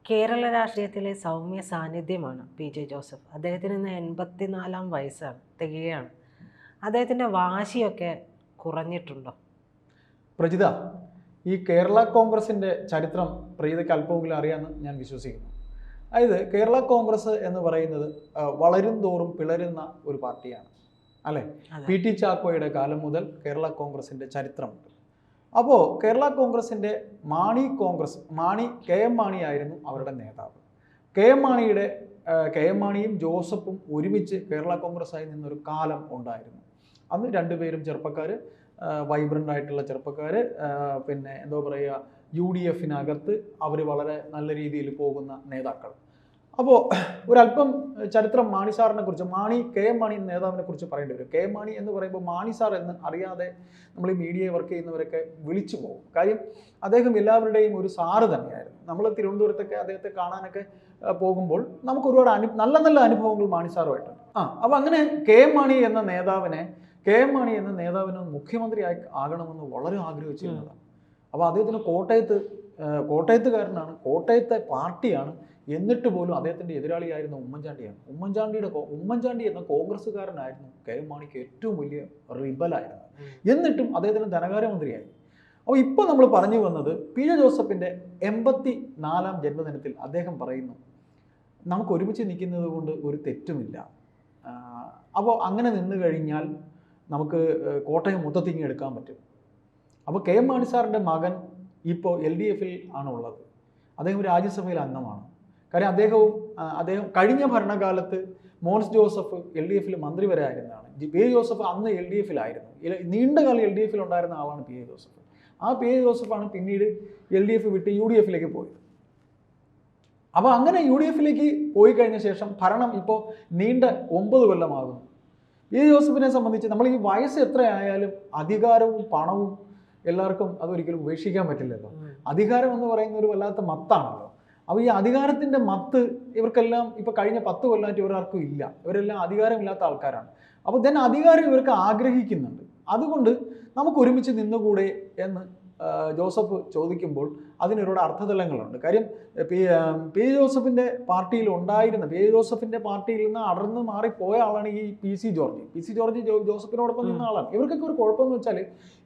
കേരള രാഷ്ട്രീയത്തിലെ സൗമ്യ സാന്നിധ്യമാണ് P J Joseph. അദ്ദേഹത്തിന് ഇന്ന് 84 വയസ്സാണ്, തികയാണ്. അദ്ദേഹത്തിൻ്റെ വാശിയൊക്കെ കുറഞ്ഞിട്ടുണ്ടോ? പ്രജിത, ഈ കേരള കോൺഗ്രസിൻ്റെ ചരിത്രം പ്രീതയ്ക്ക് അല്പമെങ്കിലും അറിയാമെന്ന് ഞാൻ വിശ്വസിക്കുന്നു. അതായത് കേരള കോൺഗ്രസ് എന്ന് പറയുന്നത് വളരും തോറും പിളരുന്ന ഒരു പാർട്ടിയാണ്, അല്ലേ? പി ടി ചാക്കോയുടെ കാലം മുതൽ കേരള കോൺഗ്രസിൻ്റെ ചരിത്രമുണ്ട്. അപ്പോൾ കേരള കോൺഗ്രസിൻ്റെ കെ എം മാണിയായിരുന്നു അവരുടെ നേതാവ്. കെ എം മാണിയും ജോസഫും ഒരുമിച്ച് കേരള കോൺഗ്രസ്സായി നിന്നൊരു കാലം ഉണ്ടായിരുന്നു. അന്ന് രണ്ടുപേരും ചെറുപ്പക്കാർ, വൈബ്രൻ്റ് ആയിട്ടുള്ള ചെറുപ്പക്കാർ, പിന്നെ എന്താ പറയുക, UDF-നകത്ത് അവർ വളരെ നല്ല രീതിയിൽ പോകുന്ന നേതാക്കൾ. അപ്പോൾ ഒരല്പം ചരിത്രം മാണി സാറിനെ കുറിച്ച്, കെ എം മാണി നേതാവിനെ കുറിച്ച് പറയേണ്ടി വരും. കെ എം മാണി എന്ന് പറയുമ്പോൾ മാണി സാർ എന്ന് അറിയാതെ നമ്മൾ ഈ മീഡിയയിൽ വർക്ക് ചെയ്യുന്നവരൊക്കെ വിളിച്ചു പോകും. കാര്യം അദ്ദേഹം എല്ലാവരുടെയും ഒരു സാറ് തന്നെയായിരുന്നു. നമ്മൾ തിരുവനന്തപുരത്തൊക്കെ അദ്ദേഹത്തെ കാണാനൊക്കെ പോകുമ്പോൾ നമുക്ക് ഒരുപാട് നല്ല നല്ല അനുഭവങ്ങൾ മാണി സാറുമായിട്ടുണ്ട്. അപ്പോൾ അങ്ങനെ കെ എം മാണി എന്ന നേതാവിന് മുഖ്യമന്ത്രി ആകണമെന്ന് വളരെ ആഗ്രഹിച്ചിരുന്നതാണ്. അപ്പോൾ അദ്ദേഹത്തിന് കോട്ടയത്തുകാരനാണ്, കോട്ടയത്തെ പാർട്ടിയാണ്. എന്നിട്ട് പോലും അദ്ദേഹത്തിൻ്റെ എതിരാളിയായിരുന്ന ഉമ്മൻചാണ്ടിയാണ്. ഉമ്മൻചാണ്ടി എന്ന കോൺഗ്രസ്സുകാരനായിരുന്നു കെ എം മാണിക്ക് ഏറ്റവും വലിയ റിബലായിരുന്നു. എന്നിട്ടും അദ്ദേഹത്തിന് ധനകാര്യമന്ത്രിയായി. അപ്പോൾ ഇപ്പോൾ നമ്മൾ പറഞ്ഞു വന്നത് പി ജെ ജോസഫിൻ്റെ 84 ജന്മദിനത്തിൽ അദ്ദേഹം പറയുന്നു, നമുക്ക് ഒരുമിച്ച് നിൽക്കുന്നത് കൊണ്ട് ഒരു തെറ്റുമില്ല. അപ്പോൾ അങ്ങനെ നിന്ന് കഴിഞ്ഞാൽ നമുക്ക് കോട്ടയം മൊത്തത്തിങ്ങി എടുക്കാൻ പറ്റും. അപ്പോൾ കെ എം മാണി സാറിൻ്റെ മകൻ ഇപ്പോൾ LDF-ൽ ആണുള്ളത്. അദ്ദേഹം രാജ്യസഭയിൽ അംഗമാണ്. കാര്യം അദ്ദേഹം കഴിഞ്ഞ ഭരണകാലത്ത് മോൻസ് ജോസഫ് LDF-ൽ മന്ത്രി വരെ ആയിരുന്നതാണ്. പി എ ജോസഫ് അന്ന് LDF-ലായിരുന്നു. നീണ്ടകാലം LDF-ൽ ഉണ്ടായിരുന്ന ആളാണ് പി എ ജോസഫ്. ആ പി എ ജോസഫാണ് പിന്നീട് LDF വിട്ട് UDF-ലേക്ക് പോയത്. അപ്പോൾ അങ്ങനെ UDF-ലേക്ക് പോയി കഴിഞ്ഞ ശേഷം ഭരണം ഇപ്പോൾ നീണ്ട 9 കൊല്ലമാകുന്നു. പി എ ജോസഫിനെ സംബന്ധിച്ച് നമ്മൾ ഈ വയസ്സ് എത്രയായാലും അധികാരവും പണവും എല്ലാവർക്കും അതൊരിക്കലും ഉപേക്ഷിക്കാൻ പറ്റില്ലല്ലോ. അധികാരം എന്ന് പറയുന്ന ഒരു വല്ലാത്ത മത്താണല്ലോ. അപ്പോൾ ഈ അധികാരത്തിൻ്റെ മത്ത് ഇവർക്കെല്ലാം ഇപ്പോൾ കഴിഞ്ഞ 10 കൊല്ലമായിട്ട് ഇവരാർക്കും ഇല്ല. ഇവരെല്ലാം അധികാരമില്ലാത്ത ആൾക്കാരാണ്. അപ്പോൾ തന്നെ അധികാരം ഇവർക്ക് ആഗ്രഹിക്കുന്നുണ്ട്. അതുകൊണ്ട് നമുക്ക് ഒരുമിച്ച് നിന്നുകൂടെ എന്ന് ജോസഫ് ചോദിക്കുമ്പോൾ അതിനൊരുപാട് അർത്ഥതലങ്ങളുണ്ട്. കാര്യം പി ജോസഫിൻ്റെ പാർട്ടിയിൽ നിന്ന് അടർന്ന് മാറിപ്പോയ ആളാണ് ഈ പി സി ജോർജ് ജോസഫിനോടൊപ്പം നിന്ന ആളാണ്. ഇവർക്കൊക്കെ ഒരു കുഴപ്പമെന്ന് വെച്ചാൽ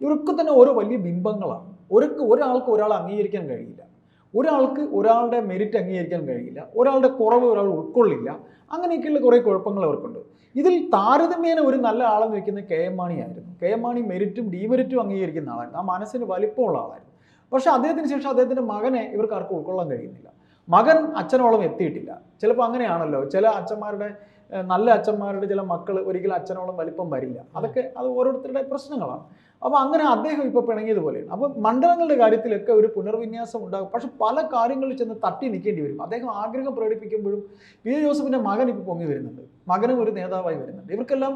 ഇവർക്ക് തന്നെ ഓരോ വലിയ ബിംബങ്ങളാണ്. ഒരാൾക്ക് ഒരാളെ അംഗീകരിക്കാൻ കഴിയില്ല, ഒരാൾക്ക് ഒരാളുടെ മെരിറ്റ് അംഗീകരിക്കാൻ കഴിയില്ല, ഒരാളുടെ കുറവ് ഒരാൾ ഉൾക്കൊള്ളില്ല. അങ്ങനെയൊക്കെയുള്ള കുറേ കുഴപ്പങ്ങൾ അവർക്കുണ്ട്. ഇതിൽ താരതമ്യേന ഒരു നല്ല ആളെന്ന് വെക്കുന്നത് കെ എം മാണിയായിരുന്നു. കെ എം മാണി മെരിറ്റും ഡീമെരിറ്റും അംഗീകരിക്കുന്ന ആളായിരുന്നു. ആ മനസ്സിന് വലിപ്പമുള്ള ആളായിരുന്നു. പക്ഷെ അദ്ദേഹത്തിന് ശേഷം അദ്ദേഹത്തിൻ്റെ മകനെ ഇവർക്ക് ആർക്കും ഉൾക്കൊള്ളാൻ കഴിയുന്നില്ല. മകൻ അച്ഛനോളം എത്തിയിട്ടില്ല. ചിലപ്പോൾ അങ്ങനെയാണല്ലോ, ചില നല്ല അച്ഛന്മാരുടെ ചില മക്കൾ ഒരിക്കലും അച്ഛനോളം വലിപ്പം വരില്ല. അത് ഓരോരുത്തരുടെ പ്രശ്നങ്ങളാണ്. അപ്പോൾ അങ്ങനെ അദ്ദേഹം ഇപ്പോൾ പിണങ്ങിയതുപോലെയാണ്. അപ്പോൾ മണ്ഡലങ്ങളുടെ കാര്യത്തിലൊക്കെ ഒരു പുനർവിന്യാസം ഉണ്ടാകും. പക്ഷെ പല കാര്യങ്ങളിൽ ചെന്ന് തട്ടി നിൽക്കേണ്ടി വരും. അദ്ദേഹം ആഗ്രഹം പ്രകടിപ്പിക്കുമ്പോഴും പി എ ജോസഫിൻ്റെ മകൻ ഇപ്പോൾ പൊങ്ങി വരുന്നുണ്ട്, മകനും ഒരു നേതാവായി വരുന്നുണ്ട്. ഇവർക്കെല്ലാം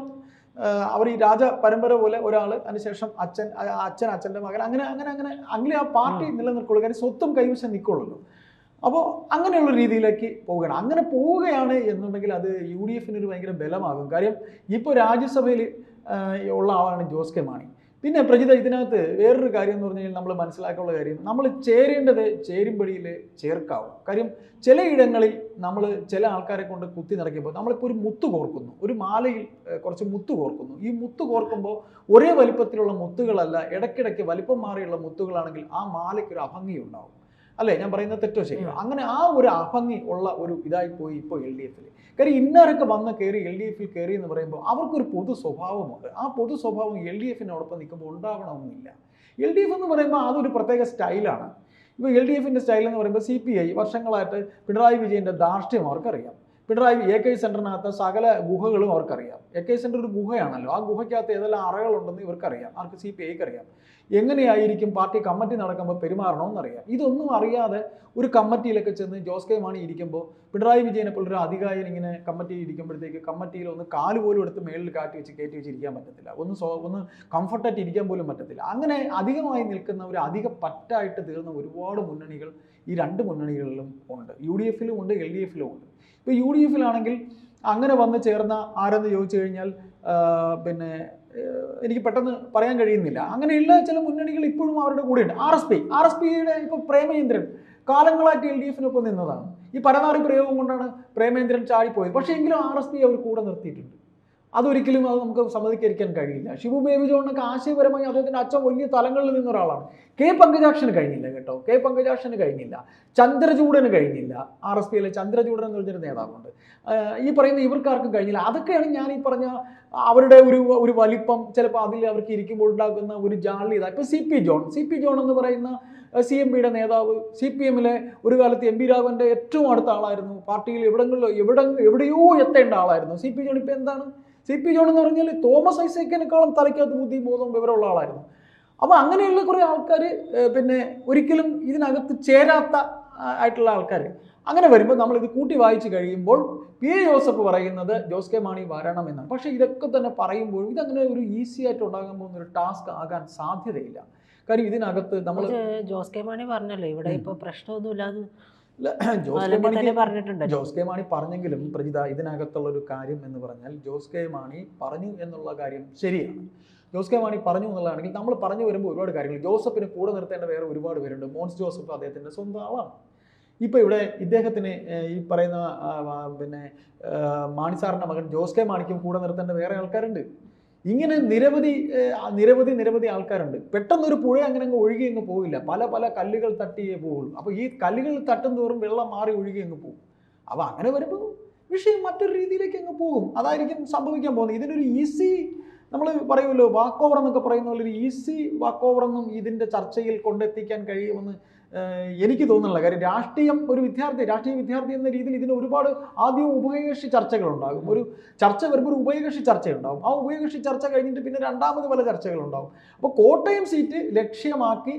അവർ ഈ രാജ പരമ്പര പോലെ ഒരാൾ, അതിനുശേഷം അച്ഛൻ്റെ മകൻ, അങ്ങനെ ആ പാർട്ടി നിലനിൽക്കുള്ളൂ. കാര്യം സ്വത്തും കൈവശം നിൽക്കുള്ളൂ. അപ്പോൾ അങ്ങനെയുള്ള രീതിയിലേക്ക് പോവുകയാണ്. അങ്ങനെ പോവുകയാണ് എന്നുണ്ടെങ്കിൽ അത് UDF-ന് ഒരു ഭയങ്കര ബലമാകും. കാര്യം ഇപ്പോൾ രാജ്യസഭയിൽ ഉള്ള ആളാണ് ജോസ് കെ മാണി. പിന്നെ പ്രജിത, ഇതിനകത്ത് വേറൊരു കാര്യം എന്ന് പറഞ്ഞു കഴിഞ്ഞാൽ നമ്മൾ മനസ്സിലാക്കാനുള്ള കാര്യം, നമ്മൾ ചേരേണ്ടത് ചേരുംപടിയിൽ ചേർക്കാവും. കാര്യം ചിലയിടങ്ങളിൽ നമ്മൾ ചില ആൾക്കാരെ കൊണ്ട് കുത്തി നിറയ്ക്കുമ്പോൾ നമ്മളിപ്പോൾ ഒരു മുത്ത് കോർക്കുന്നു, ഒരു മാലയിൽ കുറച്ച് മുത്ത് കോർക്കുന്നു. ഈ മുത്ത് കോർക്കുമ്പോൾ ഒരേ വലിപ്പത്തിലുള്ള മുത്തുകളല്ല, ഇടയ്ക്കിടയ്ക്ക് വലിപ്പം മാറിയുള്ള മുത്തുകളാണെങ്കിൽ ആ മാലയ്ക്ക് ഒരു അഭംഗി ഉണ്ടാവും. അല്ലേ? ഞാൻ പറയുന്നത് തെറ്റോ ശരിയോ? അങ്ങനെ ആ ഒരു അഭംഗി ഉള്ള ഒരു ഇതായി പോയി ഇപ്പോൾ LDF-ൽ. കാര്യം ഇന്നവരൊക്കെ വന്ന് കയറി LDF-ൽ കയറി എന്ന് പറയുമ്പോൾ അവർക്കൊരു പൊതു സ്വഭാവമുണ്ട്. ആ പൊതു സ്വഭാവം LDF-നോടൊപ്പം നിൽക്കുമ്പോൾ ഉണ്ടാവണമെന്നില്ല. LDF എന്ന് പറയുമ്പോൾ അതൊരു പ്രത്യേക സ്റ്റൈലാണ്. ഇപ്പോൾ LDF-ൻ്റെ സ്റ്റൈൽ എന്ന് പറയുമ്പോൾ CPI വർഷങ്ങളായിട്ട് പിണറായി വിജയൻ്റെ ധാർഷ്ട്യം അവർക്കറിയാം. AK സെൻറ്ററിനകത്ത് സകല ഗുഹകളും അവർക്കറിയാം. AK സെൻറ്റർ ഒരു ഗുഹയാണല്ലോ. ആ ഗുഹയ്ക്കകത്ത് ഏതെല്ലാം അറകളുണ്ടെന്ന് ഇവർക്കറിയാം. ആർക്ക്? CPIക്ക് അറിയാം. എങ്ങനെയായിരിക്കും പാർട്ടി കമ്മിറ്റി നടക്കുമ്പോൾ പെരുമാറണമെന്നറിയാം. ഇതൊന്നും അറിയാതെ ഒരു കമ്മിറ്റിയിലൊക്കെ ചെന്ന് ജോസ് കെ മാണി ഇരിക്കുമ്പോൾ പിണറായി വിജയനെ പോലൊരു അധികാരി ഇങ്ങനെ കമ്മിറ്റിയിൽ ഇരിക്കുമ്പോഴത്തേക്ക് കമ്മിറ്റിയിൽ ഒന്ന് കാല് പോലും എടുത്ത് മേളിൽ കയറ്റി വെച്ചിരിക്കാൻ പറ്റത്തില്ല. ഒന്ന് കംഫർട്ടായിട്ട് ഇരിക്കാൻ പോലും പറ്റത്തില്ല. അങ്ങനെ അധികമായി നിൽക്കുന്ന ഒരു അധിക പറ്റായിട്ട് തീർന്ന ഒരുപാട് മുന്നണികൾ ഈ രണ്ട് മുന്നണികളിലും ഉണ്ട്. UDF-ലും ഉണ്ട്, LDF-ലും ഉണ്ട്. ഇപ്പോൾ UDF-ലാണെങ്കിൽ അങ്ങനെ വന്ന് ചേർന്ന ആരെന്ന് ചോദിച്ചു കഴിഞ്ഞാൽ പിന്നെ എനിക്ക് പെട്ടെന്ന് പറയാൻ കഴിയുന്നില്ല. അങ്ങനെയുള്ള ചില മുന്നണികൾ ഇപ്പോഴും അവരുടെ കൂടെയുണ്ട്. RSPയുടെ ഇപ്പോൾ പ്രേമചന്ദ്രൻ കാലങ്ങളായിട്ട് LDF-നൊപ്പം നിന്നതാണ്. ഈ പരനാറി പ്രയോഗം കൊണ്ടാണ് പ്രേമേന്ദ്രൻ ചാടിപ്പോയത്. പക്ഷേ എങ്കിലും RSP അവർ കൂടെ നിർത്തിയിട്ടുണ്ട്. അതൊരിക്കലും അത് നമുക്ക് സമ്മതികരിക്കാൻ കഴിയില്ല. ഷിബു ബേബി ജോണിനൊക്കെ ആശയപരമായി അദ്ദേഹത്തിൻ്റെ അച്ഛൻ വലിയ തലങ്ങളിൽ നിന്ന ഒരാളാണ്. കെ പങ്കജാക്ഷന് കഴിഞ്ഞില്ല കേട്ടോ, കെ പങ്കജാക്ഷന് കഴിഞ്ഞില്ല, ചന്ദ്രചൂഡന് കഴിഞ്ഞില്ല. RSPയിലെ ചന്ദ്രചൂഡൻ എന്ന് പറഞ്ഞൊരു നേതാവുണ്ട്. ഈ പറയുന്ന ഇവർക്കാർക്കും കഴിഞ്ഞില്ല. അതൊക്കെയാണ് ഞാൻ ഈ പറഞ്ഞ അവരുടെ ഒരു വലിപ്പം, ചിലപ്പോൾ അതിൽ അവർക്ക് ഇരിക്കുമ്പോൾ ഉണ്ടാകുന്ന ഒരു ജാള്യത. ഇപ്പോൾ സി പി ജോൺ എന്ന് പറയുന്ന CMPയുടെ നേതാവ്, CPM-ലെ ഒരു കാലത്ത് MP രാഘവൻ്റെ ഏറ്റവും അടുത്ത ആളായിരുന്നു. പാർട്ടിയിൽ എവിടെയോ എത്തേണ്ട ആളായിരുന്നു CP ജോൺ. ഇപ്പോൾ എന്താണ് CP ജോൺ എന്ന് പറഞ്ഞാൽ തോമസ് ഐസക്കിനേക്കാളും തലയ്ക്കകത്ത് ബുദ്ധിയും ബോധവും വിവരമുള്ള ആളായിരുന്നു. അപ്പോൾ അങ്ങനെയുള്ള കുറേ ആൾക്കാർ പിന്നെ ഒരിക്കലും ഇതിനകത്ത് ചേരാത്ത ആയിട്ടുള്ള ആൾക്കാർ. അങ്ങനെ വരുമ്പോൾ നമ്മളിത് കൂട്ടി വായിച്ച് കഴിയുമ്പോൾ PA ജോസഫ് പറയുന്നത് ജോസ് കെ മാണി വരണം എന്നാണ്. പക്ഷേ ഇതൊക്കെ തന്നെ പറയുമ്പോൾ ഇതങ്ങനെ ഒരു ഈസി ആയിട്ട് ഉണ്ടാകാൻ പോകുന്ന ഒരു ടാസ്ക് ആകാൻ സാധ്യതയില്ല. കാര്യം ഇതിനകത്ത് നമ്മൾ ജോസ് കെ മാണി പറഞ്ഞല്ലോ ഇവിടെ ഇപ്പോൾ പ്രശ്നമൊന്നുമില്ലാന്ന് ജോസ് കെ മാണി പറഞ്ഞെങ്കിലും പ്രജിത, ഇതിനകത്തുള്ളൊരു കാര്യം എന്ന് പറഞ്ഞാൽ ജോസ് കെ മാണി പറഞ്ഞു എന്നുള്ള കാര്യം ശരിയാണ്. ജോസ് കെ മാണി പറഞ്ഞു എന്നുള്ളതാണെങ്കിൽ നമ്മൾ പറഞ്ഞു വരുമ്പോൾ ഒരുപാട് കാര്യങ്ങൾ, ജോസഫിന് കൂടെ നിർത്തേണ്ട വേറെ ഒരുപാട് പേരുണ്ട്. മോൻസ് ജോസഫ് അദ്ദേഹത്തിൻ്റെ സ്വന്തം ആളാണ്. ഇപ്പോൾ ഇവിടെ ഇദ്ദേഹത്തിന് ഈ പറയുന്ന പിന്നെ മാണി സാറിൻ്റെ മകൻ ജോസ് കെ മാണിക്കും കൂടെ നിർത്തേണ്ട വേറെ ആൾക്കാരുണ്ട്. ഇങ്ങനെ നിരവധി ആൾക്കാരുണ്ട്. പെട്ടെന്നൊരു പുഴ അങ്ങനെ അങ്ങ് ഒഴുകി അങ്ങ് പോകില്ല. പല കല്ലുകൾ തട്ടിയേ പോവുള്ളൂ. അപ്പോൾ ഈ കല്ലുകൾ തട്ടും തോറും വെള്ളം മാറി ഒഴുകി അങ്ങ് പോകും. അപ്പോൾ അങ്ങനെ വരുമ്പോൾ വിഷയം മറ്റൊരു രീതിയിലേക്ക് അങ്ങ് പോകും. അതായിരിക്കും സംഭവിക്കാൻ പോകുന്നത്. ഇതിനൊരു ഈസി, നമ്മൾ പറയുമല്ലോ വാക്ക് ഓവർ എന്നൊക്കെ പറയുന്ന പോലെ ഒരു ഈസി വാക്ക് ഓവറൊന്നും ഇതിൻ്റെ ചർച്ചയിൽ കൊണ്ടെത്തിക്കാൻ കഴിയുമെന്ന് എനിക്ക് തോന്നുന്നില്ല. കാര്യം രാഷ്ട്രീയ വിദ്യാർത്ഥി എന്ന രീതിയിൽ ഇതിന് ഒരുപാട് ആദ്യം ഉഭയകക്ഷി ചർച്ചകളുണ്ടാകും. ഒരു ചർച്ച വരുമ്പോൾ ഒരു ഉഭയകക്ഷി ചർച്ചയുണ്ടാകും. ആ ഉഭയകക്ഷി ചർച്ച കഴിഞ്ഞിട്ട് പിന്നെ രണ്ടാമത് പല ചർച്ചകളുണ്ടാകും. അപ്പോൾ കോട്ടയം സീറ്റ് ലക്ഷ്യമാക്കി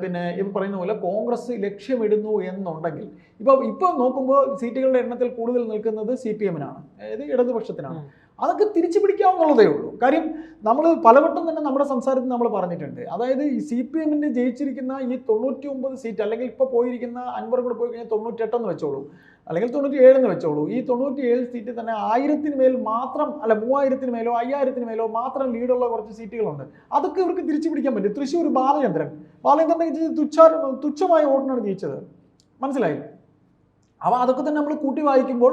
പിന്നെ ഇപ്പം പറയുന്ന പോലെ കോൺഗ്രസ് ലക്ഷ്യമിടുന്നു എന്നുണ്ടെങ്കിൽ ഇപ്പോൾ നോക്കുമ്പോൾ സീറ്റുകളുടെ എണ്ണത്തിൽ കൂടുതൽ നിൽക്കുന്നത് CPM-നാണ്, അതായത് ഇടതുപക്ഷത്തിനാണ്. അതൊക്കെ തിരിച്ചു പിടിക്കാവുന്നതേ ഉള്ളൂ. കാര്യം നമ്മൾ പലവട്ടം തന്നെ നമ്മുടെ സംസാരത്തിൽ നമ്മൾ പറഞ്ഞിട്ടുണ്ട്. അതായത് ഈ CPM-ന് ജയിച്ചിരിക്കുന്ന ഈ 99 സീറ്റ്, അല്ലെങ്കിൽ ഇപ്പോൾ പോയിരിക്കുന്ന അൻവർ കൂടെ പോയി കഴിഞ്ഞാൽ 98 എന്ന് വെച്ചോളൂ, അല്ലെങ്കിൽ 97 എന്ന് വെച്ചോളൂ. ഈ 97 സീറ്റ് തന്നെ 1000-ന് മേൽ മാത്രം, അല്ല 3000-ന് മേലോ 5000-ന് മേലോ മാത്രം ലീഡുള്ള കുറച്ച് സീറ്റുകളുണ്ട്. അതൊക്കെ ഇവർക്ക് തിരിച്ചു പിടിക്കാൻ പറ്റും. തൃശ്ശൂർ ബാലചന്ദ്രൻ തുച്ഛമായ വോട്ടിനാണ് ജയിച്ചത്, മനസ്സിലായി. അപ്പോൾ അതൊക്കെ തന്നെ നമ്മൾ കൂട്ടി വായിക്കുമ്പോൾ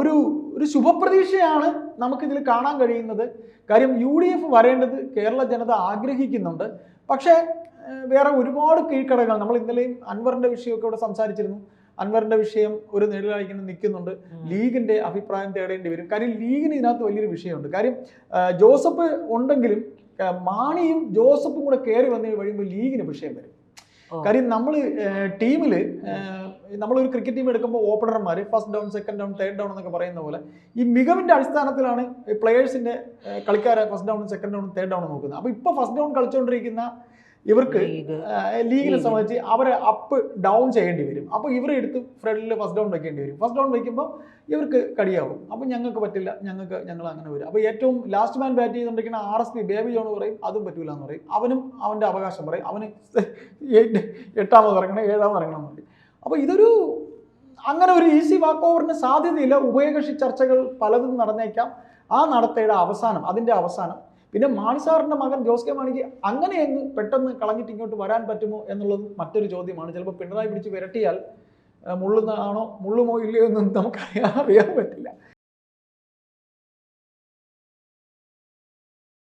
ഒരു ശുഭപ്രതീക്ഷയാണ് നമുക്കിതിൽ കാണാൻ കഴിയുന്നത്. കാര്യം UDF വരേണ്ടത് കേരള ജനത ആഗ്രഹിക്കുന്നുണ്ട്. പക്ഷേ വേറെ ഒരുപാട് കീഴ്ക്കടകൾ, നമ്മൾ ഇന്നലെയും അൻവറിൻ്റെ വിഷയമൊക്കെ ഇവിടെ സംസാരിച്ചിരുന്നു. അൻവറിൻ്റെ വിഷയം ഒരു നിഴലായിങ്ങനെ നിൽക്കുന്നുണ്ട്. ലീഗിൻ്റെ അഭിപ്രായം തേടേണ്ടി വരും. കാര്യം ലീഗിന് ഇതിനകത്ത് വലിയൊരു വിഷയമുണ്ട്. കാര്യം ജോസഫ് ഉണ്ടെങ്കിലും മാണിയും ജോസഫും കൂടെ കയറി വന്നു കഴിയുമ്പോൾ ലീഗിന് വിഷയം വരും. കാര്യം നമ്മൾ ടീമിൽ നമ്മളൊരു ക്രിക്കറ്റ് ടീം എടുക്കുമ്പോൾ ഓപ്പണർമാർ first down, second down, third down എന്നൊക്കെ പറയുന്ന പോലെ ഈ മികവിൻ്റെ അടിസ്ഥാനത്തിലാണ് പ്ലെയേഴ്സിൻ്റെ കളിക്കാരെ first down, second down, third down നോക്കുന്നത്. അപ്പോൾ ഇപ്പോൾ ഫസ്റ്റ് ഡൗൺ കളിച്ചുകൊണ്ടിരിക്കുന്ന ഇവർക്ക് ലീഗിനെ സംബന്ധിച്ച് അവരെ അപ്പ് ഡൗൺ ചെയ്യേണ്ടി വരും. അപ്പോൾ ഇവരെ എടുത്ത് ഫ്രണ്ടിൽ ഫസ്റ്റ് ഡൗൺ വെക്കേണ്ടി വരും. ഫസ്റ്റ് ഡൗൺ വയ്ക്കുമ്പോൾ ഇവർക്ക് കടിയാവും. അപ്പോൾ ഞങ്ങൾക്ക് പറ്റില്ല, ഞങ്ങൾ അങ്ങനെ വരും. അപ്പോൾ ഏറ്റവും ലാസ്റ്റ് മാൻ ബാറ്റ് ചെയ്തുകൊണ്ടിരിക്കുന്ന RSP ബേബി ജോൺ പറയും അതും പറ്റൂല എന്ന് പറയും. അവനും അവൻ്റെ അവകാശം പറയും, അവന് 8ാമത് ഇറങ്ങണം, 7ാമത് ഇറങ്ങണം എന്ന് പറയും. അപ്പോൾ അങ്ങനെ ഒരു ഈസി വാക്ക് ഓവറിന് സാധ്യതയില്ല. ഉഭയകക്ഷി ചർച്ചകൾ പലതും നടന്നേക്കാം. ആ നടത്തയുടെ അതിൻ്റെ അവസാനം പിന്നെ മാണി സാറിൻ്റെ മകൻ ജോസ് കെ മാണിക്ക് അങ്ങനെ അങ്ങ് പെട്ടെന്ന് കളഞ്ഞിട്ട് ഇങ്ങോട്ട് വരാൻ പറ്റുമോ എന്നുള്ളത് മറ്റൊരു ചോദ്യമാണ്. ചിലപ്പോൾ പിണറായി പിടിച്ച് വിരട്ടിയാൽ മുള്ളുമോ ഇല്ലയോ എന്നും നമുക്ക് അറിയാൻ പറ്റില്ല.